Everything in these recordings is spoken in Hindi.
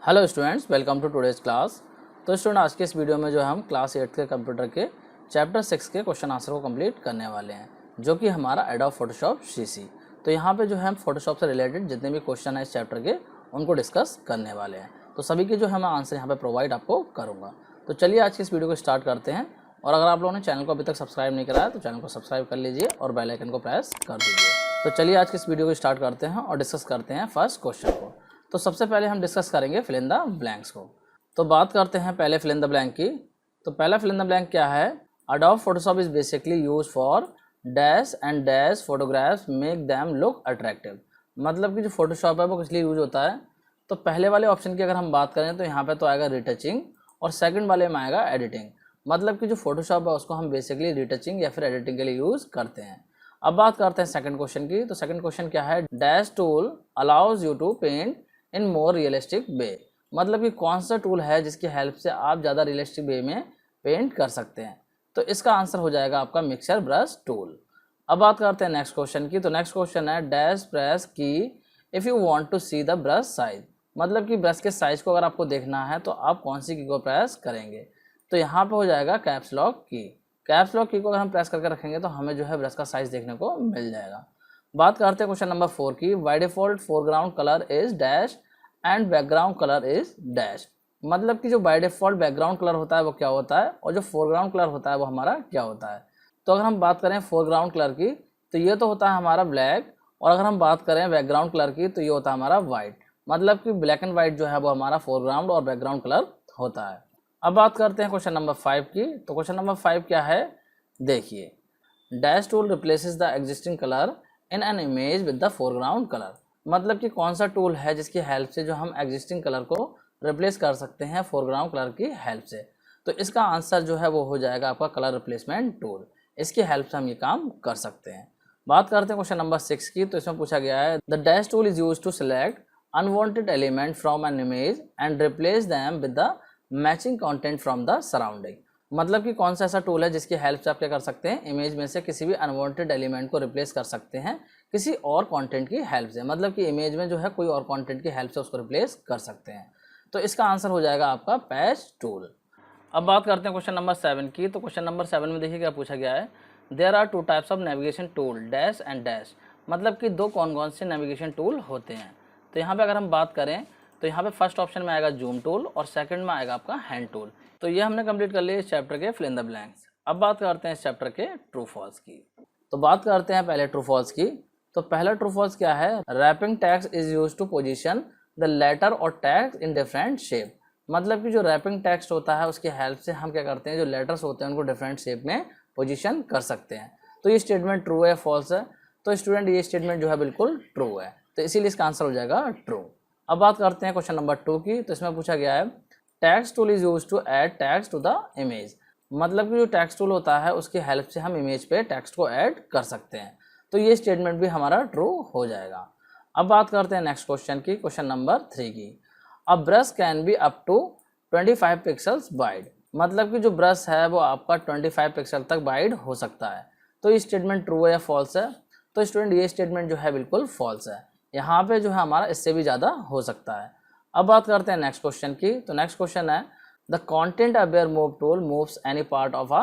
Hello students, welcome to today's class. तो स्टूडेंट, आज के इस वीडियो में जो हम क्लास 8 के कंप्यूटर के चैप्टर 6 के क्वेश्चन आंसर को कंप्लीट करने वाले हैं, जो कि हमारा एडोब फोटोशॉप सीसी। तो यहाँ पे जो है हम फोटोशॉप से रिलेटेड जितने भी क्वेश्चन हैं इस चैप्टर के, उनको डिस्कस करने वाले हैं। तो सभी के जो है मैं आंसर यहाँ पे प्रोवाइड आपको करूँगा। तो चलिए आज की इस वीडियो को स्टार्ट करते हैं। और अगर आप लोगों ने चैनल को अभी तक सब्सक्राइब नहीं करा है तो चैनल को सब्सक्राइब कर लीजिए और बेल आइकन को प्रेस कर दीजिए। तो चलिए आज की इस वीडियो को स्टार्ट करते हैं और डिस्कस करते हैं फर्स्ट क्वेश्चन को। तो सबसे पहले हम डिस्कस करेंगे फिल इन द ब्लैंक्स को। तो बात करते हैं पहले फिल इन द ब्लैंक की। तो पहला फिल इन द ब्लैंक क्या है? Adobe Photoshop is basically use for dash and dash photographs make them look attractive. मतलब कि जो फोटोशॉप है वो किस लिए यूज होता है? तो पहले वाले ऑप्शन की अगर हम बात करें तो यहाँ पे तो आएगा रिटचिंग, और सेकंड वाले में आएगा एडिटिंग। मतलब कि जो फोटोशॉप है उसको हम बेसिकली रिटचिंग या फिर एडिटिंग के लिए यूज करते हैं। अब बात करते हैं सेकंड क्वेश्चन की। तो सेकंड क्वेश्चन क्या है? Dash tool allows you to paint in more realistic way. मतलब कि कौन सा टूल है जिसकी हेल्प से आप ज़्यादा रियलिस्टिक वे में पेंट कर सकते हैं? तो इसका आंसर हो जाएगा आपका मिक्सर ब्रश टूल। अब बात करते हैं नेक्स्ट क्वेश्चन की। तो नेक्स्ट क्वेश्चन है dash press key if you want to see the brush size. मतलब कि ब्रश के साइज को अगर आपको देखना है तो आप कौन सी की को प्रेस करेंगे? तो यहाँ पे हो जाएगा कैप्स लॉक की। कैप्स लॉक की को अगर हम प्रेस करके रखेंगे तो हमें जो है ब्रश का साइज देखने को मिल जाएगा। बात करते हैं क्वेश्चन नंबर 4 की। By default foreground colour is dash and background colour is dash. मतलब कि जो बाय डिफॉल्ट बैकग्राउंड कलर होता है वो क्या होता है, और जो फोरग्राउंड कलर होता है वो हमारा क्या होता है? तो अगर हम बात करें फोरग्राउंड कलर की तो ये तो होता है हमारा ब्लैक, और अगर हम बात करें बैकग्राउंड कलर की तो ये होता है हमारा वाइट। मतलब कि ब्लैक एंड वाइट जो है वो हमारा फोरग्राउंड और बैकग्राउंड कलर होता है। अब बात करते हैं क्वेश्चन नंबर 5 की। तो क्वेश्चन नंबर 5 क्या है? देखिए, dash tool replaces the existing colour in an image with the foreground colour. मतलब कि कौन सा टूल है जिसकी हेल्प से जो हम एग्जिस्टिंग कलर को रिप्लेस कर सकते हैं फोरग्राउंड कलर की हेल्प से? तो इसका आंसर जो है वो हो जाएगा आपका कलर रिप्लेसमेंट टूल। इसकी हेल्प से हम ये काम कर सकते हैं। बात करते हैं क्वेश्चन नंबर 6 की। तो इसमें पूछा गया है the dash tool is use to select unwanted element from an image and replace them with the matching content from the surrounding. मतलब कि कौन सा ऐसा टूल है जिसकी हेल्प से आप क्या कर सकते हैं, इमेज में से किसी भी अनवांटेड एलिमेंट को रिप्लेस कर सकते हैं किसी और कंटेंट की हेल्प से। मतलब कि इमेज में जो है कोई और कंटेंट की हेल्प से उसको रिप्लेस कर सकते हैं। तो इसका आंसर हो जाएगा आपका पैच टूल। अब बात करते हैं क्वेश्चन नंबर 7 की। तो क्वेश्चन नंबर 7 में देखिए क्या पूछा गया है। There are two types of navigation tool dash and dash. मतलब कि दो कौन कौन से नेविगेशन टूल होते हैं? तो यहाँ पे अगर हम बात करें तो यहाँ पे फर्स्ट ऑप्शन में आएगा जूम टूल और सेकंड में आएगा आपका हैंड टूल। तो ये हमने कंप्लीट कर लिया इस चैप्टर के फिल इन द ब्लैंक्स। अब बात करते हैं इस चैप्टर के ट्रू फॉल्स की। तो बात करते हैं पहले ट्रू फॉल्स की। तो पहला ट्रू फॉल्स क्या है? Wrapping text is use to position the letter और टेक्स्ट इन डिफरेंट शेप। मतलब कि जो रैपिंग टेक्स्ट होता है उसकी हेल्प से हम क्या करते हैं, जो लेटर्स होते हैं उनको डिफरेंट शेप में पोजीशन कर सकते हैं। तो ये स्टेटमेंट ट्रू है फॉल्स है? तो स्टूडेंट ये स्टेटमेंट जो है बिल्कुल ट्रू है, तो इसीलिए इसका आंसर हो जाएगा ट्रू। अब बात करते हैं क्वेश्चन नंबर 2 की। तो इसमें पूछा गया है text tool is use to add text to the image. मतलब कि जो टेक्स्ट टूल होता है उसकी हेल्प से हम इमेज पे टेक्स्ट को ऐड कर सकते हैं। तो ये स्टेटमेंट भी हमारा ट्रू हो जाएगा। अब बात करते हैं नेक्स्ट क्वेश्चन की, क्वेश्चन नंबर 3 की। A brush can be up to 25 pixels wide. मतलब कि जो ब्रश है वो आपका 25 पिक्सल तक वाइड हो सकता है। तो ये स्टेटमेंट ट्रू है या फॉल्स है? तो स्टूडेंट ये स्टेटमेंट जो है बिल्कुल फॉल्स है। यहाँ पे जो है हमारा इससे भी ज़्यादा हो सकता है। अब बात करते हैं नेक्स्ट क्वेश्चन की। तो नेक्स्ट क्वेश्चन है the content aware move tool moves any part of a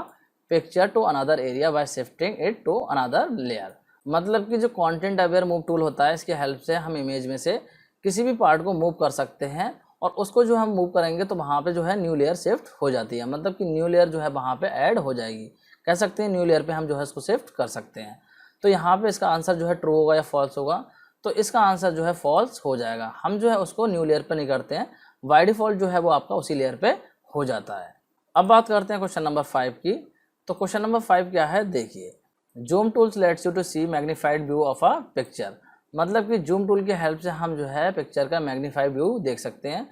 picture to another area by shifting it to another layer. मतलब कि जो कंटेंट अवेयर मूव टूल होता है इसकी हेल्प से हम इमेज में से किसी भी पार्ट को मूव कर सकते हैं, और उसको जो हम मूव करेंगे तो वहाँ पे जो है न्यू लेयर शिफ्ट हो जाती है। मतलब कि न्यू लेयर जो है वहाँ पे ऐड हो जाएगी, कह सकते हैं न्यू लेयर पे हम जो है इसको शिफ्ट कर सकते हैं। तो यहाँ पे इसका आंसर जो है ट्रू होगा या फॉल्स होगा? तो इसका आंसर जो है फॉल्स हो जाएगा। हम जो है उसको न्यू लेयर पे नहीं करते हैं, बाय डिफॉल्ट जो है वो आपका उसी लेयर पे हो जाता है। अब बात करते हैं क्वेश्चन नंबर 5 की। तो क्वेश्चन नंबर 5 क्या है? देखिए, zoom tools lets you to see magnified view of a picture. मतलब कि जूम टूल की हेल्प से हम जो है पिक्चर का मैग्नीफाइड व्यू देख सकते हैं।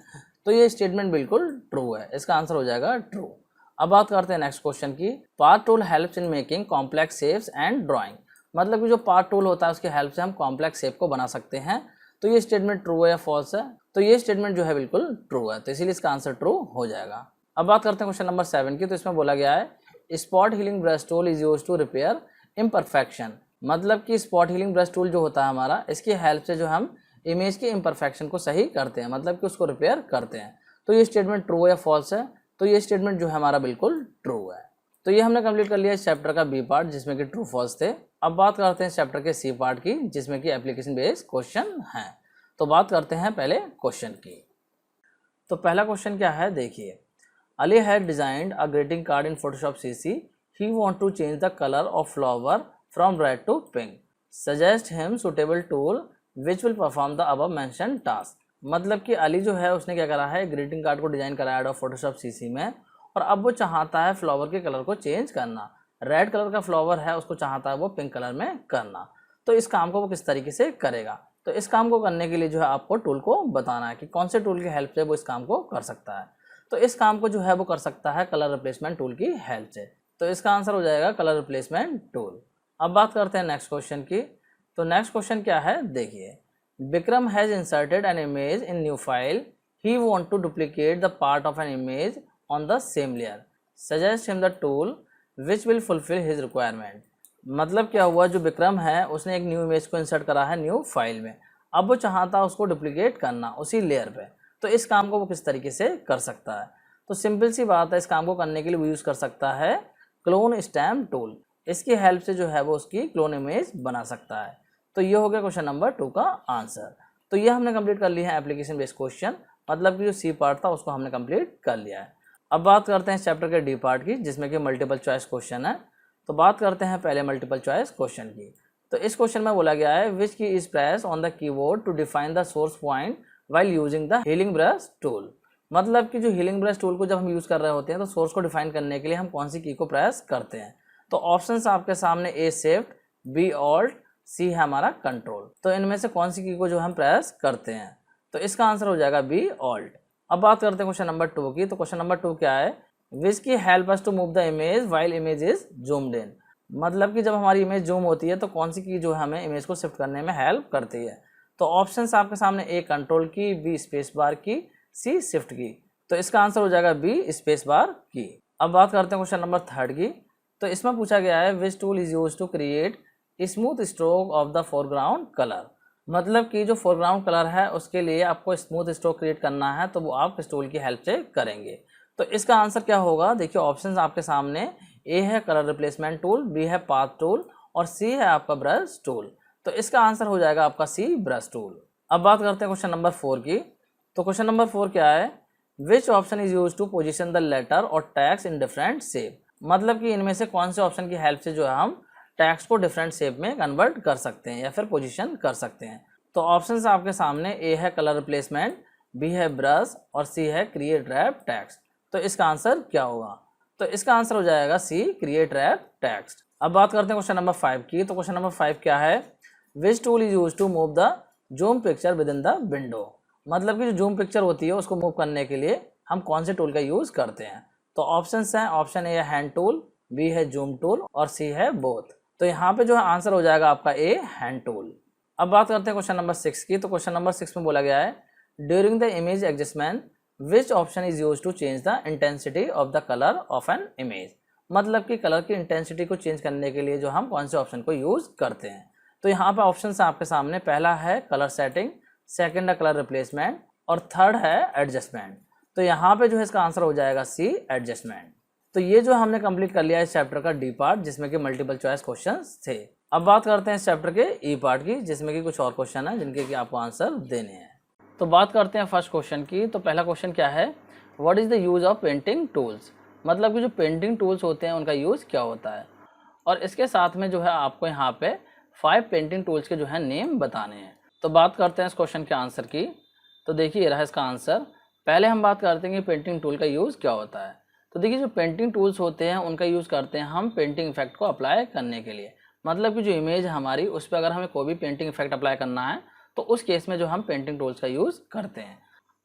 तो ये स्टेटमेंट बिल्कुल ट्रू है, इसका आंसर हो जाएगा ट्रू। अब बात करते हैं नेक्स्ट क्वेश्चन की। Path tool helps in making complex shapes and drawing. मतलब कि जो पार्ट टूल होता है उसकी हेल्प से हम कॉम्प्लेक्स शेप को बना सकते हैं। तो ये स्टेटमेंट ट्रू है या फॉल्स है? तो ये स्टेटमेंट जो है बिल्कुल ट्रू है, तो इसीलिए इसका आंसर ट्रू हो जाएगा। अब बात करते हैं क्वेश्चन नंबर 7 की। तो इसमें बोला गया है spot healing brush tool is use to repair imperfection. मतलब कि स्पॉट हीलिंग ब्रश टूल जो होता है हमारा, इसकी हेल्प से जो हम इमेज के इम्परफेक्शन को सही करते हैं, मतलब कि उसको रिपेयर करते हैं। तो ये स्टेटमेंट ट्रू या फॉल्स है? तो ये स्टेटमेंट जो है हमारा बिल्कुल ट्रू है। तो ये हमने कंप्लीट कर लिया इस चैप्टर का बी पार्ट जिसमें कि ट्रू फॉल्स थे। अब बात करते हैं इस चैप्टर के सी पार्ट की जिसमें कि एप्लीकेशन बेस्ड क्वेश्चन हैं। तो बात करते हैं पहले क्वेश्चन की। तो पहला क्वेश्चन क्या है, देखिए। Ali had designed a greeting card in Photoshop CC. He want to change the colour of flower from red to pink. Suggest him suitable tool which will perform the above mention task. मतलब कि अली जो है उसने क्या करा है, ग्रीटिंग कार्ड को डिजाइन करा है फोटोशॉप सीसी में, और अब वो चाहता है फ्लावर के कलर को चेंज करना। रेड कलर का फ्लावर है उसको चाहता है वो पिंक कलर में करना। तो इस काम को वो किस तरीके से करेगा? तो इस काम को करने के लिए जो है आपको टूल को बताना है कि कौन से टूल की हेल्प से वो इस काम को कर सकता है। तो इस काम को जो है वो कर सकता है कलर रिप्लेसमेंट टूल की हेल्प से। तो इसका आंसर हो जाएगा कलर रिप्लेसमेंट टूल। अब बात करते हैं नेक्स्ट क्वेश्चन की। तो नेक्स्ट क्वेश्चन क्या है, देखिए। Vikram has inserted an image in new file. He want to duplicate the part of an image on the same layer. Suggest him the tool which will fulfil his requirement. मतलब क्या हुआ, जो विक्रम है उसने एक न्यू इमेज को इंसर्ट करा है न्यू फाइल में। अब वो चाहता उसको डुप्लीकेट करना उसी लेयर पे। तो इस काम को वो किस तरीके से कर सकता है? तो सिंपल सी बात है, इस काम को करने के लिए वो यूज़ कर सकता है क्लोन स्टैम्प टूल। इसकी हेल्प से जो है वो उसकी क्लोन इमेज बना सकता है। तो ये हो गया क्वेश्चन नंबर 2 का आंसर। तो ये हमने कंप्लीट कर लिया है एप्लीकेशन बेस्ड क्वेश्चन, मतलब कि जो सी पार्ट था उसको हमने कंप्लीट कर लिया है। अब बात करते हैं इस चैप्टर के डी पार्ट की जिसमें कि मल्टीपल चॉइस क्वेश्चन है। तो बात करते हैं पहले मल्टीपल चॉइस क्वेश्चन की। तो इस क्वेश्चन में बोला गया है which key is press on the keyboard to define the source point while using the healing brush tool. मतलब कि जो हीलिंग ब्रश टूल को जब हम यूज़ कर रहे होते हैं तो सोर्स को डिफाइन करने के लिए हम कौन सी की को प्रेस करते हैं। तो ऑप्शंस आपके सामने ए शिफ्ट, बी ऑल्ट, सी है हमारा कंट्रोल। तो इनमें से कौन सी की को जो हम प्रेस करते हैं? तो इसका आंसर हो जाएगा बी ऑल्ट। अब बात करते हैं क्वेश्चन नंबर 2 की। तो क्वेश्चन नंबर 2 क्या है, विच की help us to move the image while image is zoomed in. मतलब कि जब हमारी इमेज जूम होती है तो कौन सी की जो है हमें इमेज को शिफ्ट करने में हेल्प करती है। तो ऑप्शंस आपके सामने ए कंट्रोल की, बी स्पेस बार की, सी शिफ्ट की। तो इसका आंसर हो जाएगा बी स्पेस बार की। अब बात करते हैं क्वेश्चन नंबर 3 की। तो इसमें पूछा गया है which tool is use to create smooth stroke of the foreground colour. मतलब कि जो फोरग्राउंड कलर है उसके लिए आपको स्मूथ स्ट्रोक क्रिएट करना है तो वो आप इस टूल की हेल्प से करेंगे। तो इसका आंसर क्या होगा, देखिए ऑप्शंस आपके सामने ए है कलर रिप्लेसमेंट टूल, बी है पाथ टूल और सी है आपका ब्रश टूल। तो इसका आंसर हो जाएगा आपका सी ब्रश टूल। अब बात करते हैं क्वेश्चन नंबर 4 की। तो क्वेश्चन नंबर 4 क्या है, which option is use to position the letter और टैक्स इन डिफरेंट शेप। मतलब कि इनमें से कौन से ऑप्शन की हेल्प से जो है हम टैक्स को डिफरेंट शेप में कन्वर्ट कर सकते हैं या फिर पोजीशन कर सकते हैं। तो ऑप्शंस आपके सामने ए है कलर रिप्लेसमेंट, बी है ब्रश और सी है क्रिएट रैप टेक्स्ट। तो इसका आंसर क्या होगा? तो इसका आंसर हो जाएगा सी क्रिएट रैप टेक्स्ट। अब बात करते हैं क्वेश्चन नंबर 5 की। तो क्वेश्चन नंबर 5 क्या है, which tool is use to move the zoom picture within the window. मतलब कि जो जूम पिक्चर होती है उसको मूव करने के लिए हम कौन से टूल का यूज करते हैं। तो ऑप्शंस हैं, ऑप्शन ए है हैंड टूल, बी है जूम टूल और सी है बोथ। तो यहाँ पे जो है आंसर हो जाएगा आपका ए हैंड टूल। अब बात करते हैं क्वेश्चन नंबर 6 की। तो क्वेश्चन नंबर 6 में बोला गया है during the image adjustment which option is use to change the intensity of the colour of an image. मतलब कि कलर की इंटेंसिटी को चेंज करने के लिए जो हम कौन से ऑप्शन को यूज करते हैं। तो यहाँ पे ऑप्शन आपके सामने, पहला है कलर सेटिंग, सेकेंड है कलर रिप्लेसमेंट और थर्ड है एडजस्टमेंट। तो यहाँ पे जो है इसका आंसर हो जाएगा सी एडजस्टमेंट। तो ये जो हमने कंप्लीट कर लिया इस चैप्टर का डी पार्ट जिसमें कि मल्टीपल चॉइस क्वेश्चंस थे। अब बात करते हैं इस चैप्टर के ई पार्ट की जिसमें कि कुछ और क्वेश्चन है जिनके कि आपको आंसर देने हैं। तो बात करते हैं फर्स्ट क्वेश्चन की। तो पहला क्वेश्चन क्या है, what is the use of painting tools. मतलब कि जो पेंटिंग टूल्स होते हैं उनका यूज़ क्या होता है। और इसके साथ में जो है आपको यहाँ पे 5 पेंटिंग टूल्स के जो है नेम बताने हैं। तो बात करते हैं इस क्वेश्चन के आंसर की। तो देखिए ये रहा इसका आंसर। पहले हम बात करते हैं कि पेंटिंग टूल का यूज़ क्या होता है। तो देखिए जो पेंटिंग टूल्स होते हैं उनका यूज़ करते हैं हम पेंटिंग इफेक्ट को अप्लाई करने के लिए। मतलब कि जो इमेज है हमारी उस पर अगर हमें कोई भी पेंटिंग इफेक्ट अप्लाई करना है तो उस केस में जो हम पेंटिंग टूल्स का यूज़ करते हैं।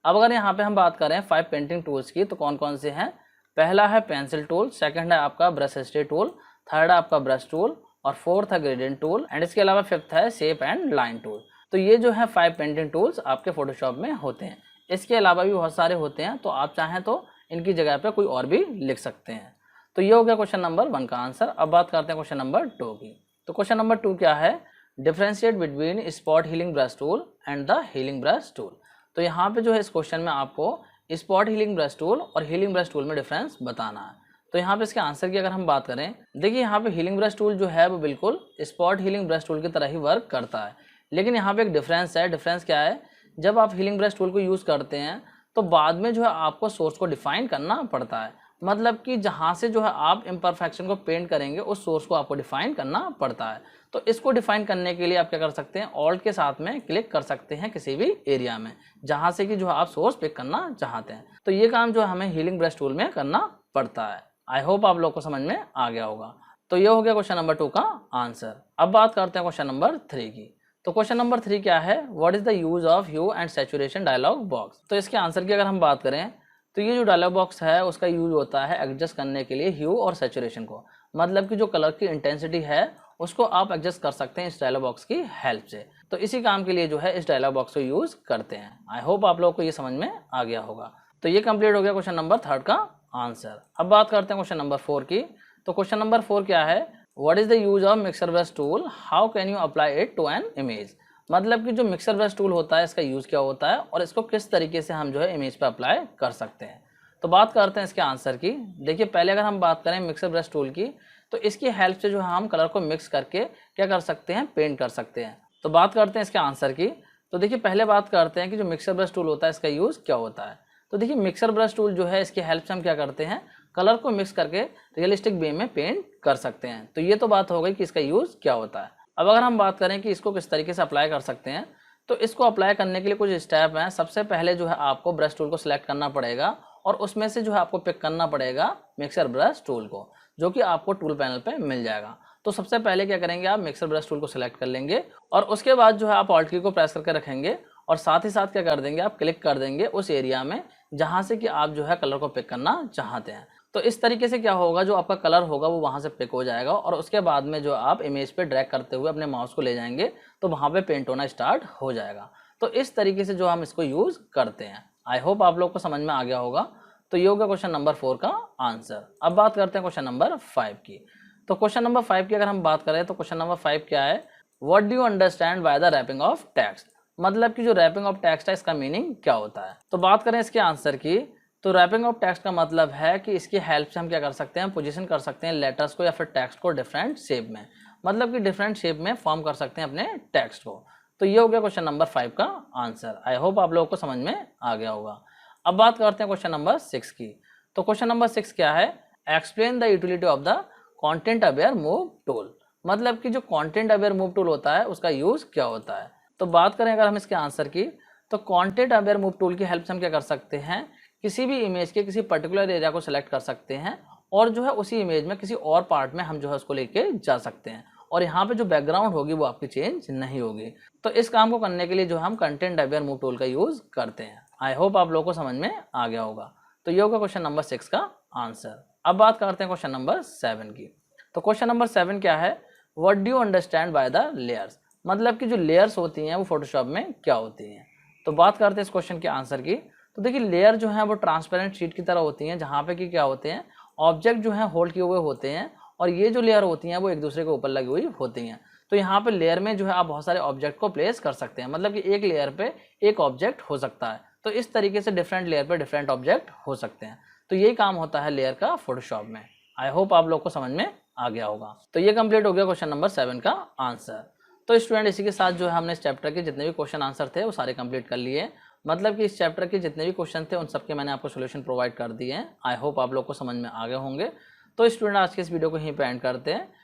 अब अगर यहाँ पे हम बात करें 5 पेंटिंग टूल्स की तो कौन कौन से हैं। पहला है पेंसिल टूल, सेकंड है आपका ब्रश हिस्ट्री टूल, थर्ड है आपका ब्रश टूल और फोर्थ है ग्रेडियंट टूल एंड इसके अलावा फिफ्थ है शेप एंड लाइन टूल। तो ये जो है 5 पेंटिंग टूल्स आपके फोटोशॉप में होते हैं। इसके अलावा भी बहुत सारे होते हैं तो आप चाहें तो इनकी जगह पे कोई और भी लिख सकते हैं। तो ये हो गया क्वेश्चन नंबर 1 का आंसर। अब बात करते हैं क्वेश्चन नंबर 2 की। तो क्वेश्चन नंबर 2 क्या है, differentiate between spot healing brush tool and the healing brush tool. तो यहाँ पे जो है इस क्वेश्चन में आपको स्पॉट हीलिंग ब्रश टूल और हीलिंग ब्रश टूल में डिफरेंस बताना है। तो यहाँ पे इसके आंसर की अगर हम बात करें, देखिए यहाँ पे हीलिंग ब्रश टूल जो है वो बिल्कुल स्पॉट हीलिंग ब्रश टूल की तरह ही वर्क करता है, लेकिन यहाँ पे एक डिफरेंस है। डिफरेंस क्या है, जब आप हीलिंग ब्रश टूल को यूज़ करते हैं तो बाद में जो है आपको सोर्स को डिफाइन करना पड़ता है। मतलब कि जहाँ से जो है आप इम्परफेक्शन को पेंट करेंगे उस सोर्स को आपको डिफाइन करना पड़ता है। तो इसको डिफाइन करने के लिए आप क्या कर सकते हैं, ऑल्ट के साथ में क्लिक कर सकते हैं किसी भी एरिया में जहाँ से कि जो है आप सोर्स पिक करना चाहते हैं। तो ये काम जो है हमें हीलिंग ब्रश टूल में करना पड़ता है। आई होप आप लोग को समझ में आ गया होगा। तो ये हो गया क्वेश्चन नंबर 2 का आंसर। अब बात करते हैं क्वेश्चन नंबर 3 की। तो क्वेश्चन नंबर 3 क्या है, what is the use of hue and saturation dialog box. तो इसके आंसर की अगर हम बात करें तो ये जो डायलॉग बॉक्स है उसका यूज होता है एडजस्ट करने के लिए ह्यू और सैचुरेशन को। मतलब कि जो कलर की इंटेंसिटी है उसको आप एडजस्ट कर सकते हैं इस डायलॉग बॉक्स की हेल्प से। तो इसी काम के लिए जो है इस डायलॉग बॉक्स को यूज करते हैं। आई होप आप लोगों को ये समझ में आ गया होगा। तो ये कंप्लीट हो गया क्वेश्चन नंबर 3 का आंसर। अब बात करते हैं क्वेश्चन नंबर 4 की। तो क्वेश्चन नंबर 4 क्या है, what is the use of mixer brush tool, how can you apply it to an image. मतलब कि जो मिक्सर ब्रश टूल होता है इसका यूज क्या होता है और इसको किस तरीके से हम जो है इमेज पे अप्लाई कर सकते हैं। तो बात करते हैं इसके आंसर की। देखिए पहले अगर हम बात करें मिक्सर ब्रश टूल की, तो इसकी हेल्प से जो है हम कलर को मिक्स करके क्या कर सकते हैं, पेंट कर सकते हैं। तो बात करते हैं इसके आंसर की। तो देखिए पहले बात करते हैं कि जो मिक्सर ब्रश टूल होता है इसका यूज़ क्या होता है। तो देखिए मिक्सर ब्रश टूल जो है इसकी हेल्प से हम क्या करते हैं, कलर को मिक्स करके रियलिस्टिक वे में पेंट कर सकते हैं। तो ये तो बात हो गई कि इसका यूज़ क्या होता है। अब अगर हम बात करें कि इसको किस तरीके से अप्लाई कर सकते हैं, तो इसको अप्लाई करने के लिए कुछ स्टेप हैं। सबसे पहले जो है आपको ब्रश टूल को सिलेक्ट करना पड़ेगा और उसमें से जो है आपको पिक करना पड़ेगा मिक्सर ब्रश टूल को, जो कि आपको टूल पैनल पे मिल जाएगा। तो सबसे पहले क्या करेंगे, आप मिक्सर ब्रश टूल को सिलेक्ट कर लेंगे और उसके बाद जो है आप ऑल्ट की को प्रेस करके रखेंगे और साथ ही साथ क्या कर देंगे, आप क्लिक कर देंगे उस एरिया में जहाँ से कि आप जो है कलर को पिक करना चाहते हैं। तो इस तरीके से क्या होगा, जो आपका कलर होगा वो वहाँ से पिक हो जाएगा और उसके बाद में जो आप इमेज पे ड्रैग करते हुए अपने माउस को ले जाएंगे तो वहाँ पे पेंट होना स्टार्ट हो जाएगा। तो इस तरीके से जो हम इसको यूज़ करते हैं। आई होप आप लोग को समझ में आ गया होगा। तो ये होगा क्वेश्चन नंबर 4 का आंसर। अब बात करते हैं क्वेश्चन नंबर 5 की। तो क्वेश्चन नंबर 5 की अगर हम बात करें तो क्वेश्चन नंबर 5 क्या है, what do you understand by the wrapping of text. मतलब कि जो रैपिंग ऑफ टेक्स्ट है इसका मीनिंग क्या होता है। तो बात करें इसके आंसर की, तो रैपिंग ऑफ टेक्स्ट का मतलब है कि इसकी हेल्प से हम क्या कर सकते हैं, पोजीशन कर सकते हैं लेटर्स को या फिर टेक्स्ट को डिफरेंट शेप में, मतलब कि डिफरेंट शेप में फॉर्म कर सकते हैं अपने टेक्स्ट को। तो ये हो गया क्वेश्चन नंबर 5 का आंसर। आई होप आप लोगों को समझ में आ गया होगा। अब बात करते हैं क्वेश्चन नंबर 6 की। तो क्वेश्चन नंबर 6 क्या है, explain the utility of the content aware move tool. मतलब कि जो कंटेंट अवेयर मूव टूल होता है उसका यूज क्या होता है। तो बात करें अगर हम इसके आंसर की, तो कंटेंट अवेयर मूव टूल की हेल्प से हम क्या कर सकते हैं, किसी भी इमेज के किसी पर्टिकुलर एरिया को सिलेक्ट कर सकते हैं और जो है उसी इमेज में किसी और पार्ट में हम जो है उसको लेके जा सकते हैं और यहाँ पे जो बैकग्राउंड होगी वो आपकी चेंज नहीं होगी। तो इस काम को करने के लिए जो हम कंटेंट अवेयर मूव टूल का यूज करते हैं। आई होप आप लोगों को समझ में आ गया होगा। तो ये होगा क्वेश्चन नंबर 6 का आंसर। अब बात करते हैं क्वेश्चन नंबर 7 की। तो क्वेश्चन नंबर 7 क्या है, what do you understand by the layers. मतलब कि जो लेयर्स होती हैं वो फोटोशॉप में क्या होती हैं। तो बात करते हैं इस क्वेश्चन के आंसर की। तो देखिए लेयर जो है वो ट्रांसपेरेंट शीट की तरह होती हैं जहाँ पे कि क्या होते हैं, ऑब्जेक्ट जो है होल्ड किए हुए होते हैं और ये जो लेयर होती हैं वो एक दूसरे के ऊपर लगी हुई होती हैं। तो यहाँ पे लेयर में जो है आप बहुत सारे ऑब्जेक्ट को प्लेस कर सकते हैं, मतलब कि एक लेयर पे एक ऑब्जेक्ट हो सकता है। तो इस तरीके से डिफरेंट लेयर पे डिफरेंट ऑब्जेक्ट हो सकते हैं। तो यही काम होता है लेयर का फोटोशॉप में। आई होप आप लोग को समझ में आ गया होगा। तो ये कंप्लीट हो गया क्वेश्चन नंबर 7 का आंसर। तो स्टूडेंट इसी के साथ जो है हमने इस चैप्टर के जितने भी क्वेश्चन आंसर थे वो सारे कंप्लीट कर लिए। मतलब कि इस चैप्टर के जितने भी क्वेश्चन थे उन सबके मैंने आपको सोल्यूशन प्रोवाइड कर दिए हैं। आई होप आप लोग को समझ में आ गए होंगे। तो स्टूडेंट आज के इस वीडियो को यहीं पे एंड करते हैं।